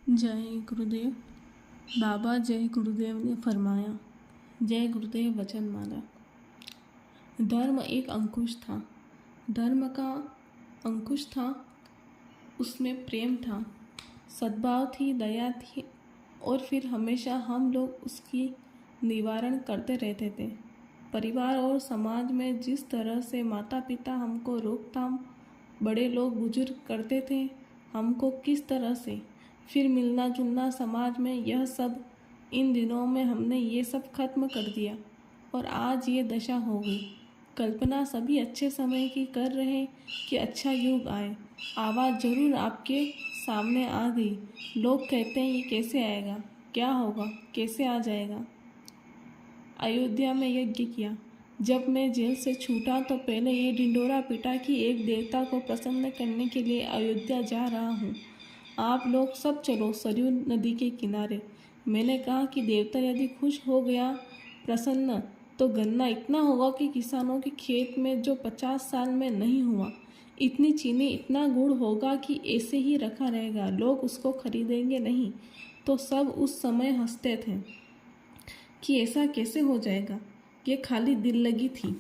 जय गुरुदेव। बाबा जय गुरुदेव ने फरमाया, जय गुरुदेव वचनमाला। धर्म एक अंकुश था। धर्म का अंकुश था, उसमें प्रेम था, सद्भाव थी, दया थी और फिर हमेशा हम लोग उसकी निवारण करते रहते थे। परिवार और समाज में जिस तरह से माता पिता हमको रोकथाम, बड़े लोग बुजुर्ग करते थे, हमको किस तरह से फिर मिलना जुलना समाज में, यह सब इन दिनों में हमने ये सब खत्म कर दिया और आज ये दशा हो गई। कल्पना सभी अच्छे समय की कर रहे कि अच्छा युग आए। आवाज़ जरूर आपके सामने आ गई। लोग कहते हैं ये कैसे आएगा, क्या होगा, कैसे आ जाएगा। अयोध्या में यज्ञ किया। जब मैं जेल से छूटा तो पहले ये ढिंढोरा पीटा कि एक देवता को प्रसन्न करने के लिए अयोध्या जा रहा हूँ, आप लोग सब चलो सरयू नदी के किनारे। मैंने कहा कि देवता यदि खुश हो गया प्रसन्न तो गन्ना इतना होगा कि किसानों के खेत में जो 50 साल में नहीं हुआ, इतनी चीनी इतना गुड़ होगा कि ऐसे ही रखा रहेगा, लोग उसको खरीदेंगे नहीं। तो सब उस समय हंसते थे कि ऐसा कैसे हो जाएगा, ये खाली दिल लगी थी,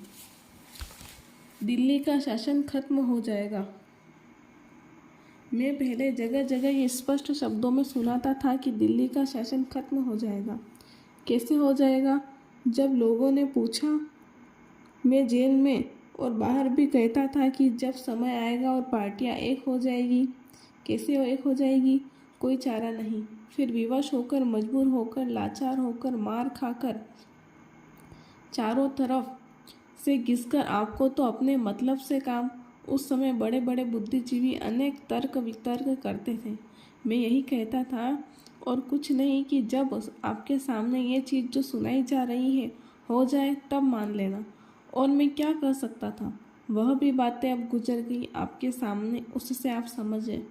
दिल्ली का शासन खत्म हो जाएगा। मैं पहले जगह जगह ये स्पष्ट शब्दों में सुनाता था कि दिल्ली का शासन खत्म हो जाएगा। कैसे हो जाएगा? जब लोगों ने पूछा, मैं जेल में और बाहर भी कहता था कि जब समय आएगा और पार्टियां एक हो जाएगी। कैसे एक हो जाएगी? कोई चारा नहीं। फिर विवश होकर, मजबूर होकर, लाचार होकर, मार खाकर, चारों तरफ से घिसकर, आपको तो अपने मतलब से काम। उस समय बड़े बड़े बुद्धिजीवी अनेक तर्क वितर्क करते थे। मैं यही कहता था और कुछ नहीं कि जब आपके सामने ये चीज़ जो सुनाई जा रही है हो जाए तब मान लेना। और मैं क्या कर सकता था? वह भी बातें अब गुजर गई आपके सामने, उससे आप समझे।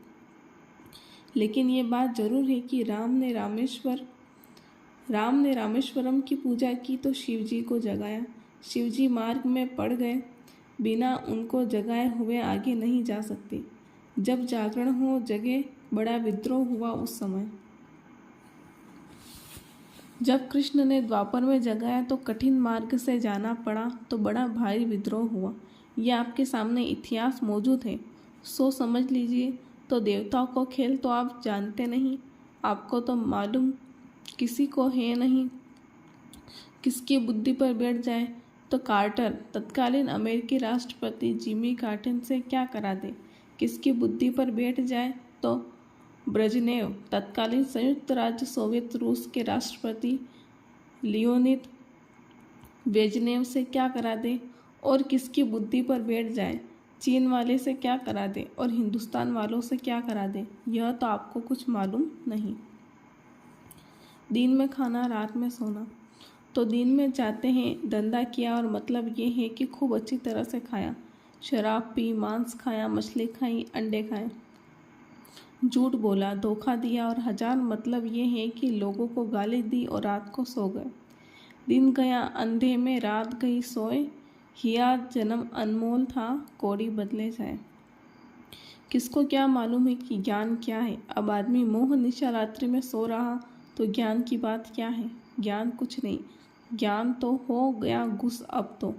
लेकिन ये बात जरूर है कि राम ने रामेश्वरम की पूजा की तो शिव जी को जगाया। शिव जी मार्ग में पड़ गए, बिना उनको जगाए हुए आगे नहीं जा सकते। जब जागरण हो जगे, बड़ा विद्रोह हुआ उस समय। जब कृष्ण ने द्वापर में जगाया तो कठिन मार्ग से जाना पड़ा तो बड़ा भारी विद्रोह हुआ। यह आपके सामने इतिहास मौजूद है, सो समझ लीजिए। तो देवताओं को खेल तो आप जानते नहीं, आपको तो मालूम किसी को है नहीं। किसकी बुद्धि पर बैठ जाए तो कार्टर, तत्कालीन अमेरिकी राष्ट्रपति जिमी कार्टर से क्या करा दे। किसकी बुद्धि पर बैठ जाए तो ब्रेजनेव, तत्कालीन संयुक्त राज्य सोवियत रूस के राष्ट्रपति लियोनिद ब्रेजनेव से क्या करा दे। और किसकी बुद्धि पर बैठ जाए, चीन वाले से क्या करा दे और हिंदुस्तान वालों से क्या करा दे, यह तो आपको कुछ मालूम नहीं। दिन में खाना, रात में सोना। तो दिन में जाते हैं, धंधा किया और मतलब ये है कि खूब अच्छी तरह से खाया, शराब पी, मांस खाया, मछली खाई, अंडे खाए, झूठ बोला, धोखा दिया और हजार मतलब ये है कि लोगों को गाली दी और रात को सो गए। दिन गया अंधे में, रात गई सोए। हिया जन्म अनमोल था, कौड़ी बदले जाए। किसको क्या मालूम है कि ज्ञान क्या है। अब आदमी मोह निशा रात्रि में सो रहा तो ज्ञान की बात क्या है। ज्ञान कुछ नहीं, ज्ञान तो हो गया घुस अब तो।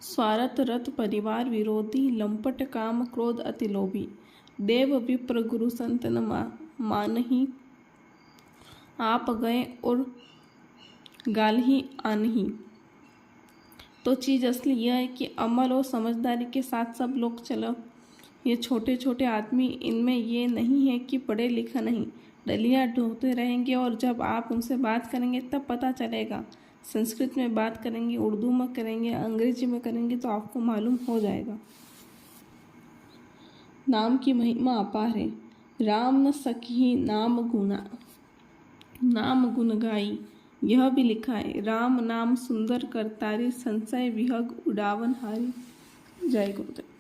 स्वार्थ रत परिवार विरोधी, लंपट काम क्रोध अति लोभी, देव विप्र गुरु संत न मानही, आप गए और गाल ही आनही। तो चीज़ असली यह है कि अमल और समझदारी के साथ सब लोग चलो। ये छोटे छोटे आदमी, इनमें ये नहीं है कि पढ़े लिखा नहीं, डलियाँ ढोते रहेंगे और जब आप उनसे बात करेंगे तब पता चलेगा। संस्कृत में बात करेंगे, उर्दू में करेंगे, अंग्रेजी में करेंगे तो आपको मालूम हो जाएगा। नाम की महिमा अपार है। राम न सखी नाम गुण गाई, यह भी लिखा है। राम नाम सुंदर करतारी, संशय विहग उड़ावन हारी। जय गुरुदेव।